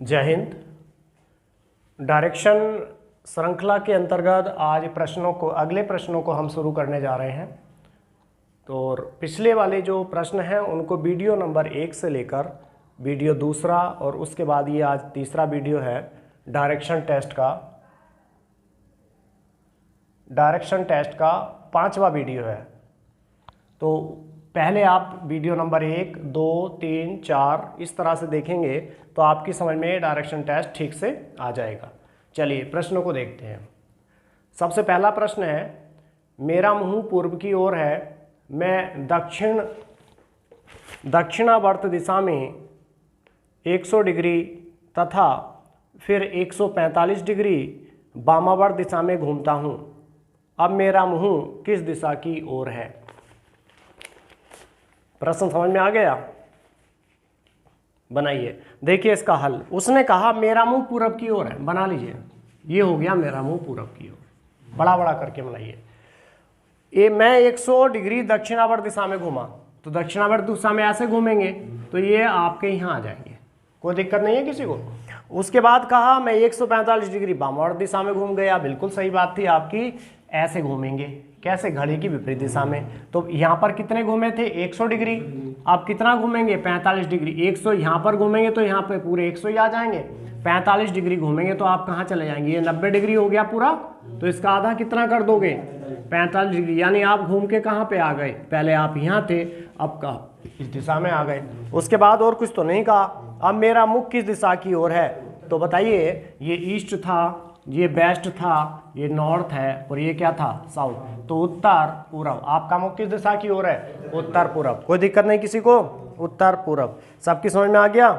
जय हिंद। डायरेक्शन श्रृंखला के अंतर्गत आज अगले प्रश्नों को हम शुरू करने जा रहे हैं। तो पिछले वाले जो प्रश्न हैं उनको वीडियो नंबर 1 से लेकर वीडियो दूसरा और उसके बाद ये आज तीसरा वीडियो है डायरेक्शन टेस्ट का 5वां वीडियो है। तो पहले आप वीडियो नंबर 1, 2, 3, 4 इस तरह से देखेंगे तो आपकी समझ में डायरेक्शन टेस्ट ठीक से आ जाएगा। चलिए प्रश्नों को देखते हैं। सबसे पहला प्रश्न है, मेरा मुंह पूर्व की ओर है, मैं दक्षिणावर्त दिशा में 100 डिग्री तथा फिर 145 डिग्री वामावर्त दिशा में घूमता हूँ। अब मेरा मुंह किस दिशा की ओर है? प्रश्न समझ में आ गया? बनाइए। देखिए इसका हल। उसने कहा मेरा मुंह पूरब की ओर है, बना लीजिए। ये हो गया मेरा मुंह पूरब की ओर, बड़ा बड़ा करके बनाइए। ये मैं 100 डिग्री दक्षिणावर्त दिशा में घूमा, तो दक्षिणावर्त दिशा में ऐसे घूमेंगे तो ये आपके यहाँ आ जाएंगे, कोई दिक्कत नहीं है किसी को। उसके बाद कहा मैं 145 डिग्री वामावर्त दिशा में घूम गया, बिल्कुल सही बात थी आपकी। ऐसे घूमेंगे, कैसे? घड़ी की विपरीत दिशा में। तो यहाँ पर कितने घूमे थे? 100 डिग्री। आप कितना घूमेंगे? 45 डिग्री। 100 यहाँ पर घूमेंगे तो यहाँ पे पूरे 100 ही आ जाएंगे। 45 डिग्री घूमेंगे तो आप कहाँ चले जाएंगे? ये 90 डिग्री हो गया पूरा, तो इसका आधा कितना कर दोगे? 45 डिग्री। यानी आप घूम के कहाँ पे आ गए? पहले आप यहाँ थे, अब कहाँ? इस दिशा में आ गए। उसके बाद और कुछ तो नहीं कहा। अब मेरा मुख किस दिशा की ओर है? तो बताइए, ये ईस्ट था, ये वेस्ट था, ये नॉर्थ है और ये क्या था? साउथ। तो उत्तर पूरब। आपका मुख किस दिशा की ओर है? उत्तर पूरब। कोई दिक्कत नहीं किसी को? उत्तर पूरब। सबकी समझ में आ गया?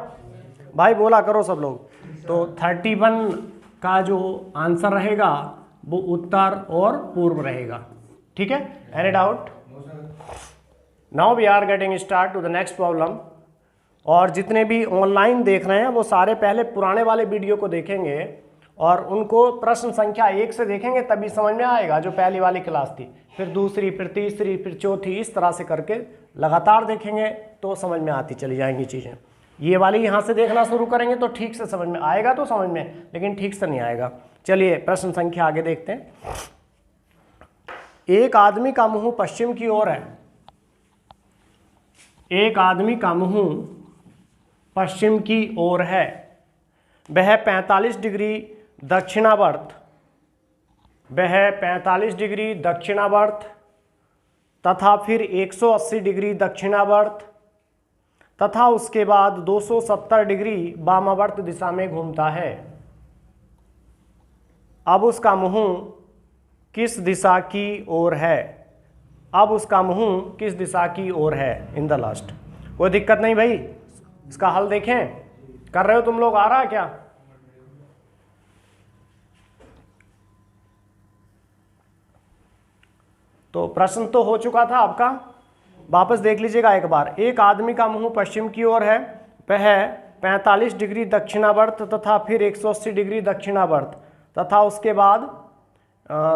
भाई बोला करो सब लोग। तो 31 का जो आंसर रहेगा वो उत्तर और पूर्व रहेगा। ठीक है? Any doubt? Now we are getting start to the next problem. और जितने भी ऑनलाइन देख रहे हैं वो सारे पहले पुराने वाले वीडियो को देखेंगे और उनको प्रश्न संख्या 1 से देखेंगे, तभी समझ में आएगा। जो पहली वाली क्लास थी, फिर दूसरी, फिर तीसरी, फिर चौथी, इस तरह से करके लगातार देखेंगे तो समझ में आती चली जाएंगी चीज़ें। ये वाली यहाँ से देखना शुरू करेंगे तो ठीक से समझ में आएगा, तो समझ में, लेकिन ठीक से नहीं आएगा। चलिए प्रश्न संख्या आगे देखते हैं। एक आदमी का मुंह पश्चिम की ओर है। एक आदमी का मुंह पश्चिम की ओर है। वह 45 डिग्री दक्षिणावर्त तथा फिर 180 डिग्री दक्षिणावर्त तथा उसके बाद 270 डिग्री वामावर्त दिशा में घूमता है। अब उसका मुंह किस दिशा की ओर है? अब उसका मुंह किस दिशा की ओर है? In the last. कोई दिक्कत नहीं भाई, इसका हल देखें। कर रहे हो तुम लोग? आ रहा है क्या? तो प्रश्न तो हो चुका था आपका, वापस देख लीजिएगा एक बार। एक आदमी का मुंह पश्चिम की ओर है, वह 45 डिग्री दक्षिणावर्त तथा फिर 180 डिग्री दक्षिणावर्त तथा उसके बाद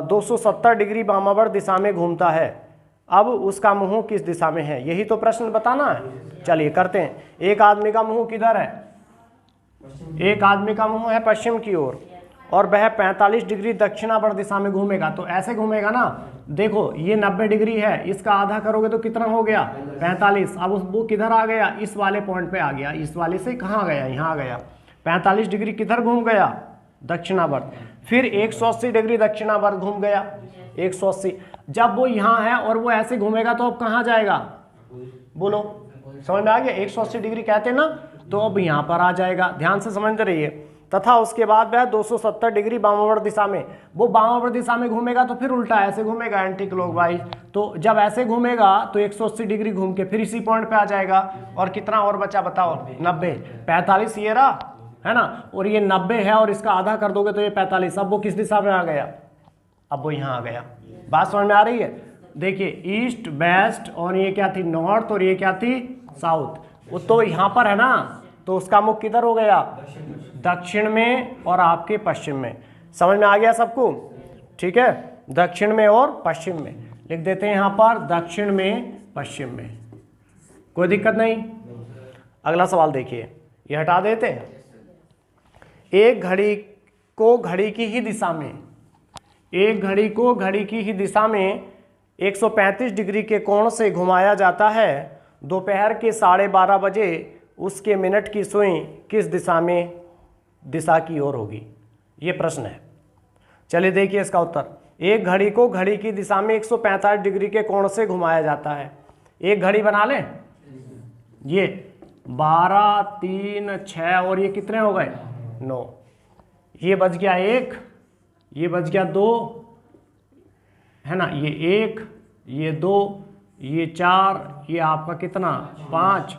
270 डिग्री वामावर्त दिशा में घूमता है। अब उसका मुंह किस दिशा में है? यही तो प्रश्न बताना है। चलिए करते हैं। एक आदमी का मुंह किधर है? एक आदमी का मुंह है पश्चिम की ओर और वह 45 डिग्री दक्षिणावर्त दिशा में घूमेगा। तो ऐसे घूमेगा ना, देखो ये 90 डिग्री है, इसका आधा करोगे तो कितना हो गया? 45। अब वो किधर आ गया? इस वाले पॉइंट पे आ गया। इस वाले से कहाँ गया? यहाँ आ गया। 45 डिग्री किधर घूम गया? दक्षिणावर्त। फिर 180 डिग्री दक्षिणावर्त घूम गया। 180। जब वो यहाँ है और वो ऐसे घूमेगा तो अब कहाँ जाएगा? बोलो, समझ में आ गया? 180 डिग्री कहते हैं ना, तो अब यहाँ पर आ जाएगा। ध्यान से समझते रहिए। तथा उसके बाद वह 270 डिग्री वामावर्त दिशा में, वो वामावर्त दिशा में घूमेगा तो फिर उल्टा ऐसे घूमेगा। Anti clockwise. तो जब ऐसे घूमेगा तो 180 डिग्री घूम के फिर इसी पॉइंट पे आ जाएगा। और कितना और बचा बताओ? 90। 45 ये रहा है ना, और ये 90 है और इसका आधा कर दोगे तो ये 45। अब वो किस दिशा में आ गया? अब वो यहाँ आ गया। बात समझ में आ रही है? देखिए ईस्ट, वेस्ट और ये क्या थी? नॉर्थ, और ये क्या थी? साउथ। वो तो यहाँ पर है ना, तो उसका मुख किधर हो गया? दक्षिण में और आपके पश्चिम में। समझ में आ गया सबको? ठीक है, दक्षिण में और पश्चिम में लिख देते हैं यहाँ पर, दक्षिण में पश्चिम में। कोई दिक्कत नहीं। अगला सवाल देखिए, ये हटा देते हैं। एक घड़ी को घड़ी की ही दिशा में, एक घड़ी को घड़ी की ही दिशा में 135 डिग्री के कोण से घुमाया जाता है। दोपहर के 12:30 बजे उसके मिनट की सुई किस दिशा की ओर होगी? ये प्रश्न है। चलिए देखिए इसका उत्तर। एक घड़ी को घड़ी की दिशा में 145 डिग्री के कोण से घुमाया जाता है। एक घड़ी बना लें, ये 12, 3, 6 और ये कितने हो गए? 9। ये बच गया 1, ये बच गया 2, है ना, ये 1, ये 2, ये 4, ये आपका कितना 5,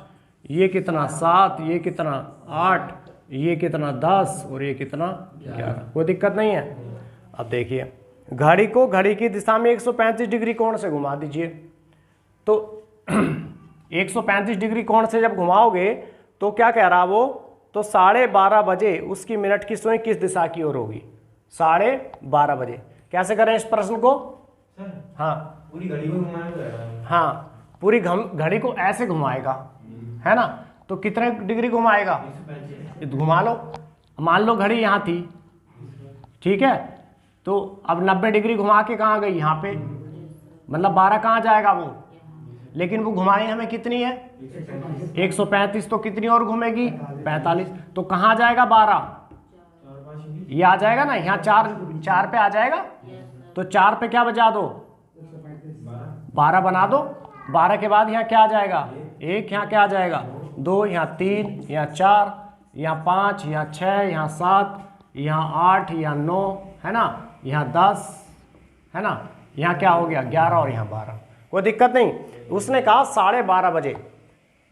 ये कितना 7, ये कितना 8, ये कितना 10 और ये कितना 11। कोई दिक्कत नहीं है। अब देखिए, घड़ी को घड़ी की दिशा में 135 डिग्री कोण से घुमा दीजिए। तो 135 डिग्री कोण से जब घुमाओगे तो क्या कह रहा वो? तो 12:30 बजे उसकी मिनट की सुई किस दिशा की ओर होगी? 12:30 बजे। कैसे करें इस प्रश्न को? हाँ, पूरी घड़ी को घुमाएगा। हाँ, पूरी घड़ी को ऐसे घुमाएगा, है ना। तो कितने डिग्री घुमाएगा? घुमा लो। मान लो घड़ी यहाँ थी, ठीक है, तो अब 90 डिग्री घुमा के कहाँ गई? यहाँ पे, मतलब 12 कहाँ जाएगा वो? लेकिन वो घुमाई हमें कितनी है? 135। तो कितनी और घूमेगी? 45। तो कहाँ जाएगा 12? ये आ जाएगा ना, यहाँ 4 पे आ जाएगा। तो 4 पे क्या बजा दो? 12 बना दो। 12 के बाद यहाँ क्या आ जाएगा? 1, यहाँ क्या आ जाएगा? 2, यहाँ 3, यहाँ 4, यहाँ 5, यहाँ 6, यहाँ 7, यहाँ 8, यहाँ 9, है ना, यहाँ 10, है ना, यहाँ क्या हो गया? 11 और यहाँ 12। कोई दिक्कत नहीं। उसने कहा 12:30 बजे।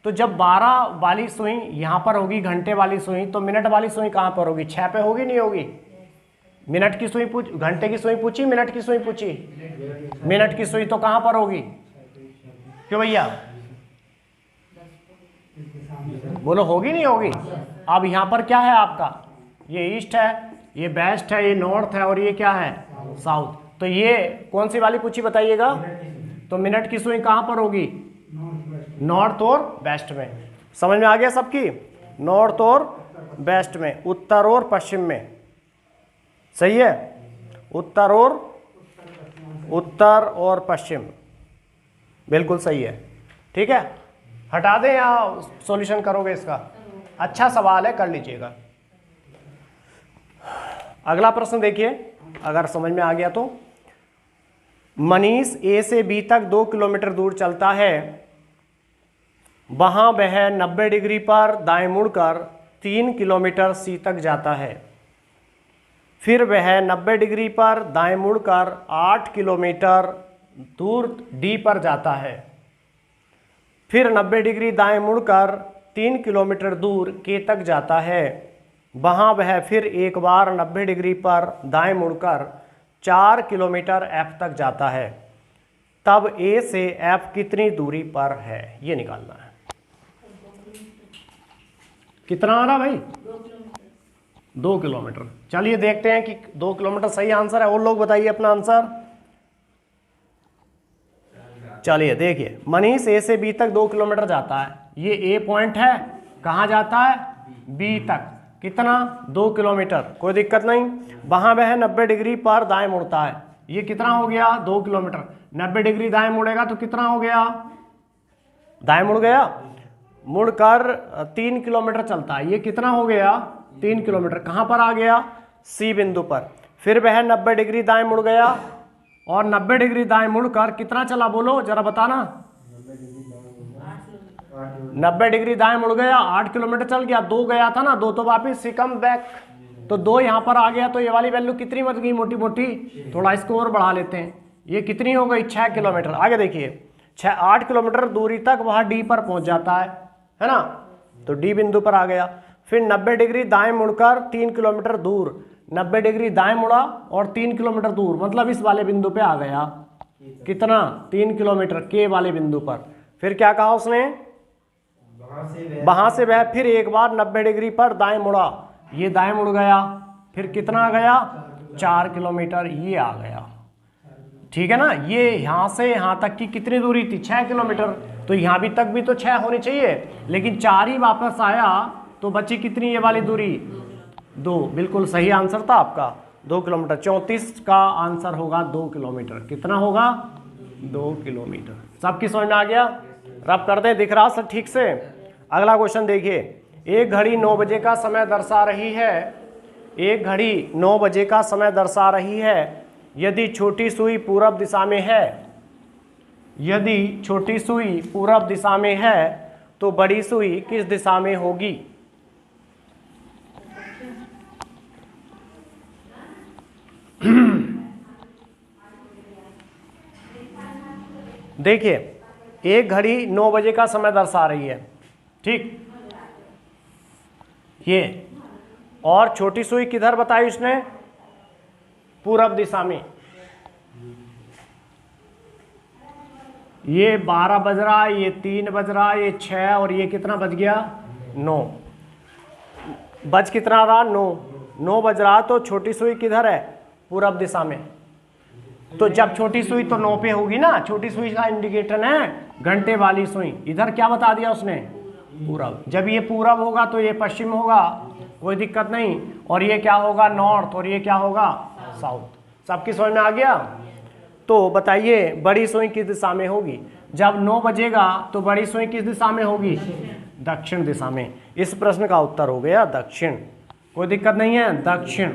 तो जब 12 वाली सुई यहाँ पर होगी, घंटे वाली सुई, तो मिनट वाली सुई कहाँ पर होगी? 6 पे होगी, नहीं होगी? मिनट की सुई पूछ, घंटे की सुई पूछी, मिनट की सुई पूछी? मिनट की सुई तो कहाँ पर होगी? क्यों भैया, बोलो, होगी नहीं होगी? अब यहाँ पर क्या है आपका? ये ईस्ट है, ये वेस्ट है, ये नॉर्थ है और ये क्या है? साउथ। तो ये कौन सी वाली पूछी बताइएगा? तो मिनट की सुई कहाँ पर होगी? नॉर्थ और वेस्ट में। समझ में आ गया सबकी? नॉर्थ और वेस्ट में, उत्तर और पश्चिम में। सही है? उत्तर और पश्चिम, बिल्कुल सही है। ठीक है, हटा दें या सॉल्यूशन करोगे इसका? अच्छा सवाल है, कर लीजिएगा। अगला प्रश्न देखिए, अगर समझ में आ गया तो। मनीष ए से बी तक 2 किलोमीटर दूर चलता है। वहां वह 90 डिग्री पर दाएं मुड़कर 3 किलोमीटर सी तक जाता है। फिर वह 90 डिग्री पर दाएं मुड़कर 8 किलोमीटर दूर डी पर जाता है। फिर 90 डिग्री दाएं मुड़कर 3 किलोमीटर दूर के तक जाता है। वहां वह फिर एक बार 90 डिग्री पर दाएं मुड़कर 4 किलोमीटर एफ तक जाता है। तब ए से एफ कितनी दूरी पर है? ये निकालना है। कितना आ रहा भाई? 2 किलोमीटर। चलिए देखते हैं कि 2 किलोमीटर सही आंसर है। और लोग बताइए अपना आंसर। चलिए देखिए, मनीष ए से बी तक 2 किलोमीटर जाता है। ये ए पॉइंट है, कहाँ जाता है? बी तक। कितना? 2 किलोमीटर। कोई दिक्कत नहीं। वहां वह 90 डिग्री पर दाएं मुड़ता है। ये कितना हो गया? 2 किलोमीटर। 90 डिग्री दाएं मुड़ेगा तो कितना हो गया? दाएं मुड़ गया, मुड़कर 3 किलोमीटर चलता है। ये कितना हो गया? 3 किलोमीटर। कहाँ पर आ गया? सी बिंदु पर। फिर वह 90 डिग्री दाएं मुड़ गया और 90 डिग्री दाएं मुड़कर कितना चला? बोलो जरा बताना। 90 डिग्री दाएं मुड़ गया, 8 किलोमीटर चल गया। 2 गया था ना, 2 तो वापिस कम बैक, तो 2 यहाँ पर आ गया। तो ये वाली वैल्यू कितनी बच गई? मोटी मोटी। थोड़ा इसको और बढ़ा लेते हैं। ये कितनी हो गई? 6 किलोमीटर। आगे देखिए, 8 किलोमीटर दूरी तक वह डी पर पहुंच जाता है ना। तो डी बिंदु पर आ गया। फिर 90 डिग्री दाएं मुड़कर 3 किलोमीटर दूर, 90 डिग्री दाएं मुड़ा और 3 किलोमीटर दूर, मतलब इस वाले बिंदु पे आ गया। कितना? 3 किलोमीटर के वाले बिंदु पर। फिर क्या कहा उसने? वहां से वह फिर एक बार 90 डिग्री पर दाएं मुड़ा। ये दाएं मुड़ गया। फिर कितना आ गया? 4 किलोमीटर। ये आ गया। ठीक है ना। ये यहाँ से यहाँ तक की कितनी दूरी थी? 6 किलोमीटर। तो यहाँ भी तक भी तो 6 होनी चाहिए, लेकिन 4 ही वापस आया। तो बची कितनी ये वाली दूरी? 2, बिल्कुल सही आंसर था आपका, 2 किलोमीटर। 34 का आंसर होगा 2 किलोमीटर। कितना होगा? 2 किलोमीटर। सबकी समझ में आ गया? रब करते हैं, दिख रहा सब ठीक से? अगला क्वेश्चन देखिए, एक घड़ी 9 बजे का समय दर्शा रही है, एक घड़ी 9 बजे का समय दर्शा रही है। यदि छोटी सुई पूरब दिशा में है, यदि छोटी सुई पूरब दिशा में है तो बड़ी सुई किस दिशा में होगी? देखिए, एक घड़ी 9 बजे का समय दर्शा रही है, ठीक, ये, और छोटी सुई किधर बताई उसने? पूरब दिशा में। ये 12 बज रहा, ये 3 बज रहा, ये 6, और ये कितना बज गया? 9। बज कितना रहा? 9 बज रहा, तो छोटी सुई किधर है? पूरब दिशा में। तो जब छोटी सुई तो 9 पे होगी ना, छोटी सुई का इंडिकेटर है घंटे वाली सुई। इधर क्या बता दिया उसने? पूरब। जब ये पूरब होगा तो ये पश्चिम होगा, कोई दिक्कत नहीं। और ये क्या होगा? नॉर्थ। और ये क्या होगा? साउथ। सबकी समझ में आ गया? तो बताइए बड़ी सुई किस दिशा में होगी? जब 9 बजेगा तो बड़ी सुई किस दिशा में होगी? दक्षिण दिशा में। इस प्रश्न का उत्तर हो गया दक्षिण। कोई दिक्कत नहीं है, दक्षिण।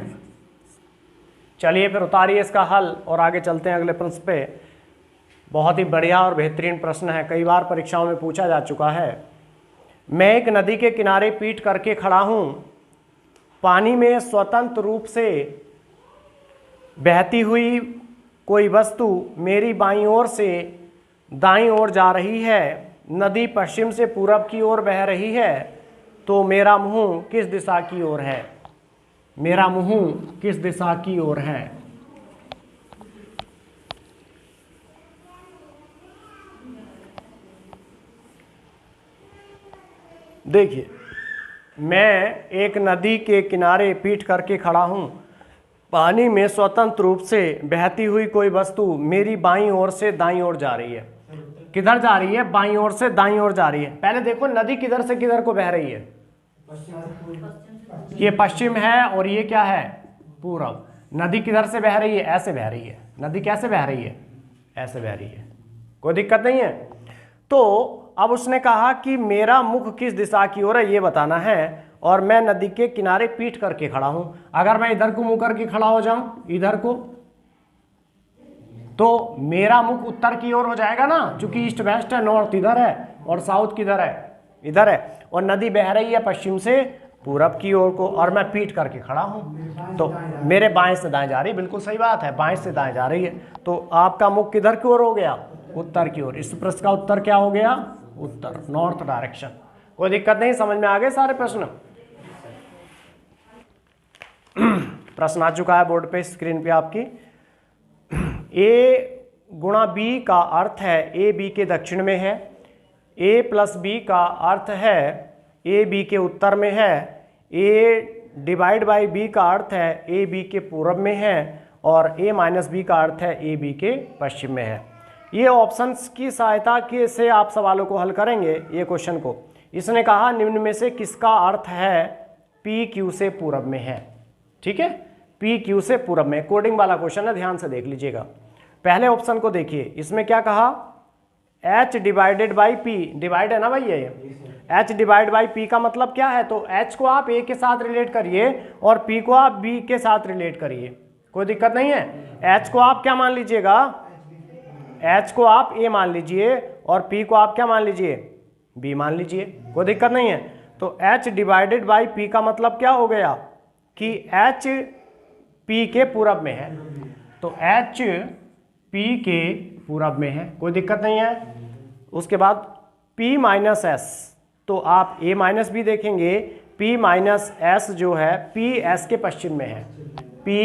चलिए फिर उतारिए इसका हल और आगे चलते हैं अगले प्रश्न पे। बहुत ही बढ़िया और बेहतरीन प्रश्न है, कई बार परीक्षाओं में पूछा जा चुका है। मैं एक नदी के किनारे पीठ करके खड़ा हूँ, पानी में स्वतंत्र रूप से बहती हुई कोई वस्तु मेरी बाईं ओर से दाईं ओर जा रही है। नदी पश्चिम से पूरब की ओर बह रही है, तो मेरा मुंह किस दिशा की ओर है? मेरा मुंह किस दिशा की ओर है? देखिए, मैं एक नदी के किनारे पीठ करके खड़ा हूं, पानी में स्वतंत्र रूप से बहती हुई कोई वस्तु मेरी बाईं ओर से दाईं ओर जा रही है। किधर जा रही है? बाईं ओर से दाईं ओर जा रही है। पहले देखो नदी किधर से किधर को बह रही है? ये पश्चिम है और ये क्या है? पूरब। नदी किधर से बह रही है? ऐसे बह रही है। नदी कैसे बह रही है? ऐसे बह रही है। कोई दिक्कत नहीं है। तो अब उसने कहा कि मेरा मुख किस दिशा की ओर है ये बताना है, और मैं नदी के किनारे पीठ करके खड़ा हूं। अगर मैं इधर को मुंह करके खड़ा हो जाऊं, इधर को, तो मेरा मुख उत्तर की ओर हो जाएगा ना, क्योंकि ईस्ट वेस्ट है, नॉर्थ इधर है और साउथ किधर है? इधर है। और नदी बह रही है पश्चिम से पूरब की ओर को, और मैं पीठ करके खड़ा हूं, तो मेरे बाएं से दाएं जा रही है। बिल्कुल सही बात है, बाएं से दाएं जा रही है। तो आपका मुख किधर की ओर हो गया? उत्तर की ओर। इस प्रश्न का उत्तर क्या हो गया? उत्तर, नॉर्थ डायरेक्शन। कोई दिक्कत नहीं, समझ में आ गए सारे प्रश्न? प्रश्न आ चुका है बोर्ड पे, स्क्रीन पे आपकी। ए गुणा बी का अर्थ है ए बी के दक्षिण में है, ए प्लस बी का अर्थ है ए बी के उत्तर में है, ए डिवाइड बाई बी का अर्थ है ए बी के पूरब में है, और ए माइनस बी का अर्थ है ए बी के पश्चिम में है। ये ऑप्शंस की सहायता के से आप सवालों को हल करेंगे ये क्वेश्चन को। इसने कहा निम्न में से किसका अर्थ है पी क्यू से पूरब में है? ठीक है, पी क्यू से पूरब में। कोडिंग वाला क्वेश्चन है, ध्यान से देख लीजिएगा। पहले ऑप्शन को देखिए, इसमें क्या कहा? H divided by P. Divide है ना भाई ये? एच डिवाइड बाई पी का मतलब क्या है? तो एच को आप ए के साथ रिलेट करिए और पी को आप बी के साथ रिलेट करिए, कोई दिक्कत नहीं है। एच को आप क्या मान लीजिएगा? एच को आप ए मान लीजिए और पी को आप क्या मान लीजिए? बी मान लीजिए, कोई दिक्कत नहीं है। तो एच डिवाइडेड बाई पी का मतलब क्या हो गया कि एच पी के पूरब में है, तो एच पी के पूरब में है, कोई दिक्कत नहीं है। उसके बाद P माइनस एस, तो आप A माइनस भी देखेंगे, P माइनस एस जो है P S के पश्चिम में है, P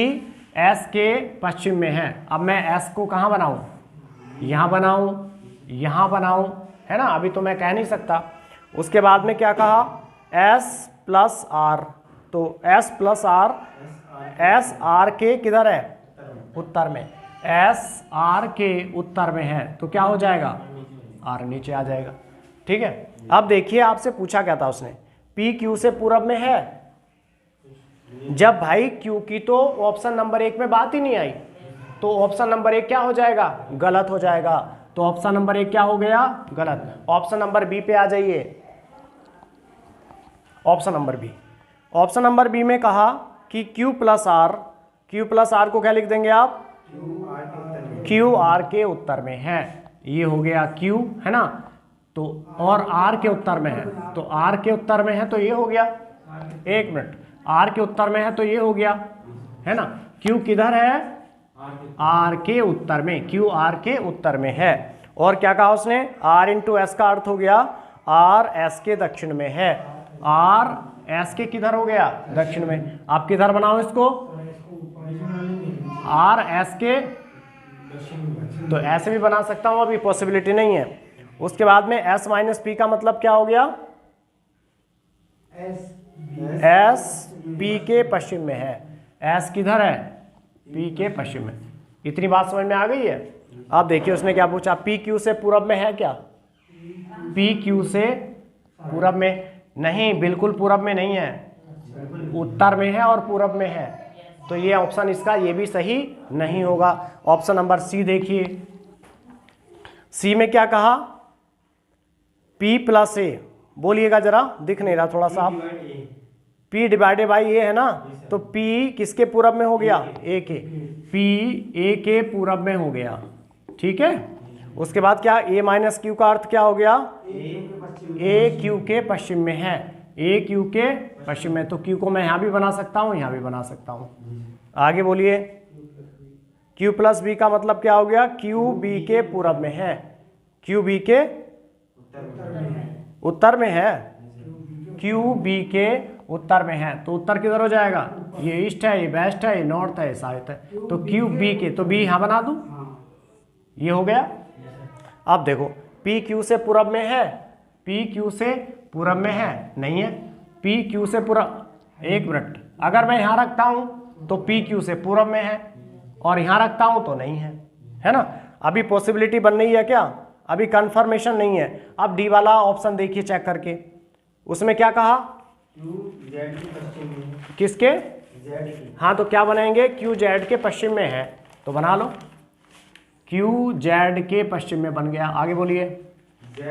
S के पश्चिम में है। अब मैं S को कहाँ बनाऊँ? यहाँ बनाऊँ, यहाँ बनाऊँ, है ना? अभी तो मैं कह नहीं सकता। उसके बाद में क्या कहा? S प्लस आर, तो S plus R, S R के किधर है? उत्तर में। S R के उत्तर में है, तो क्या हो जाएगा? R नीचे आ जाएगा। ठीक है, अब देखिए आपसे पूछा क्या था उसने? P Q से पूरब में है, जब भाई क्यू की तो ऑप्शन नंबर 1 में बात ही नहीं आई, तो ऑप्शन नंबर 1 क्या हो जाएगा, गलत हो जाएगा। तो ऑप्शन नंबर 1 क्या हो गया, गलत। ऑप्शन नंबर बी पे आ जाइए। Option number B, option number B में कहा कि Q प्लस आर को क्या लिख देंगे आप, Q R के उत्तर में है। ये हो गया Q, है ना, तो और R के उत्तर में है, तो R के उत्तर में है तो ये हो गया, एक मिनट, R के उत्तर में है तो ये हो गया, है ना। Q किधर है, R के उत्तर में, Q R के उत्तर में है। और क्या कहा उसने, R इंटू एस का अर्थ हो गया R S के दक्षिण में है, R S के किधर हो गया, दक्षिण में। आप किधर बनाओ इसको, R S के, तो ऐसे भी बना सकता हूं, अभी पॉसिबिलिटी नहीं है। उसके बाद में S माइनस पी का मतलब क्या हो गया, S P के पश्चिम में है, S किधर है, P के पश्चिम में। इतनी बात समझ में आ गई है। अब देखिए उसने क्या पूछा, P Q से पूरब में है क्या, P Q से पूरब में नहीं, बिल्कुल पूरब में नहीं है, उत्तर में है और पूरब में है, तो ये ऑप्शन इसका ये भी सही नहीं होगा। ऑप्शन नंबर सी देखिए, सी में क्या कहा, P प्लस ए, बोलिएगा जरा, दिख नहीं रहा थोड़ा सा आप, P डिवाइडेड बाई ए है ना, तो P किसके पूरब में हो गया, ए के, P ए के पूरब में हो गया, ठीक है। उसके बाद क्या, A माइनस क्यू का अर्थ क्या हो गया, ए क्यू के पश्चिम में है, ए क्यू के पश्चिम में, तो क्यू को मैं यहाँ भी बना सकता हूँ, यहाँ भी बना सकता हूँ। आगे बोलिए, Q प्लस बी का मतलब क्या हो गया, Q B के पूरब में है, Q B के उत्तर में है, Q B के उत्तर में है, तो उत्तर किधर हो जाएगा, ये ईस्ट है, ये वेस्ट है, ये नॉर्थ है, ये साउथ है, तो Q B के, तो B यहाँ बना दूँ, ये हो गया। अब देखो P Q से पूरब में है, P Q से पूरब में है, नहीं है, P Q से पूरब, एक मिनट, अगर मैं यहाँ रखता हूँ तो P Q से पूरब में है, और यहाँ रखता हूँ तो नहीं है, है ना। अभी पॉसिबिलिटी बन रही है क्या, अभी कंफर्मेशन नहीं है। अब डी वाला ऑप्शन देखिए चेक करके, उसमें क्या कहा, किसके, हाँ, तो क्या बनाएंगे, Q Z के पश्चिम में है, तो बना लो, Q Z के पश्चिम में बन गया। आगे बोलिए, Z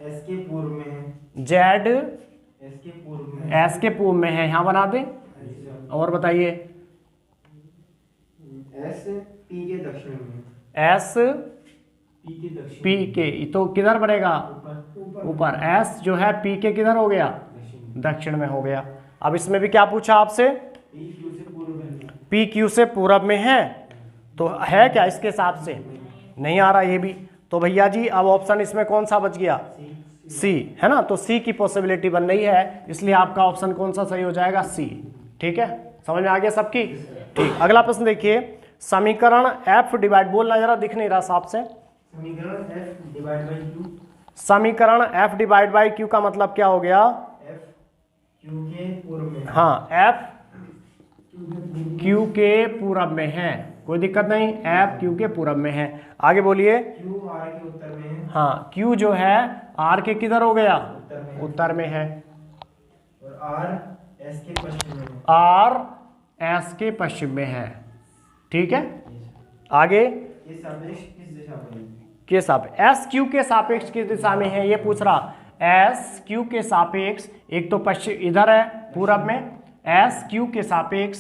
S के पूर्व में है, Z S के पूर्व में, S के पूर्व में है, यहाँ बना दें। और बताइए, S P के दक्षिण में, S P के दक्षिण, P के, तो किधर बनेगा, ऊपर। S जो है P के किधर हो गया, दक्षिण में हो गया। अब इसमें भी क्या पूछा आपसे, P Q से पूर्व में, P Q से पूरब में है, तो है क्या इसके हिसाब से, नहीं आ रहा ये भी, तो भैया जी अब ऑप्शन इसमें कौन सा बच गया, सी, है ना। तो सी की पॉसिबिलिटी बन रही है, इसलिए आपका ऑप्शन कौन सा सही हो जाएगा, सी, ठीक है। समझ में आ गया सबकी, ठीक। अगला प्रश्न देखिए, समीकरण F डिवाइड, बोलना जरा, दिख नहीं रहा साफ से, समीकरण F डिवाइड बाई Q, समीकरण F डिवाइड बाई Q का मतलब क्या हो गया, F Q के पूर्व में, हाँ, F Q के पूरब में है, कोई दिक्कत नहीं, F Q के पूरब में है। आगे बोलिए, Q R के उत्तर में है, हाँ, Q जो है R के किधर हो गया, उत्तर में है, और R S के पश्चिम में है, R S के पश्चिम में है, ठीक है। आगे, ये सापेक्ष किस दिशा में है, के सापेक्ष, S Q के सापेक्ष किस दिशा में है, ये पूछ रहा, S Q के सापेक्ष, एक तो पश्चिम इधर है पूरब में, S Q के सापेक्ष,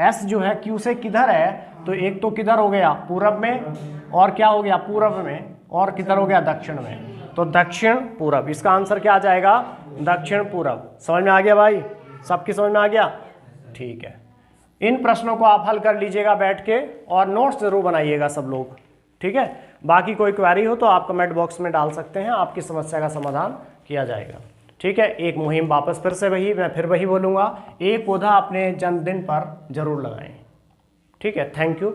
S जो है Q से किधर है, तो एक तो किधर हो गया, पूरब में, और क्या हो गया, पूरब में, और किधर हो गया, दक्षिण में, तो दक्षिण पूरब। इसका आंसर क्या आ जाएगा, दक्षिण पूरब। समझ में आ गया भाई, सबकी समझ में आ गया, ठीक है। इन प्रश्नों को आप हल कर लीजिएगा बैठ के, और नोट्स जरूर बनाइएगा सब लोग, ठीक है। बाकी कोई क्वेरी हो तो आप कमेंट बॉक्स में डाल सकते हैं, आपकी समस्या का समाधान किया जाएगा, ठीक है। एक मुहिम वापस फिर से मैं फिर वही बोलूँगा, एक पौधा अपने जन्मदिन पर जरूर लगाएं, ठीक है। Thank you.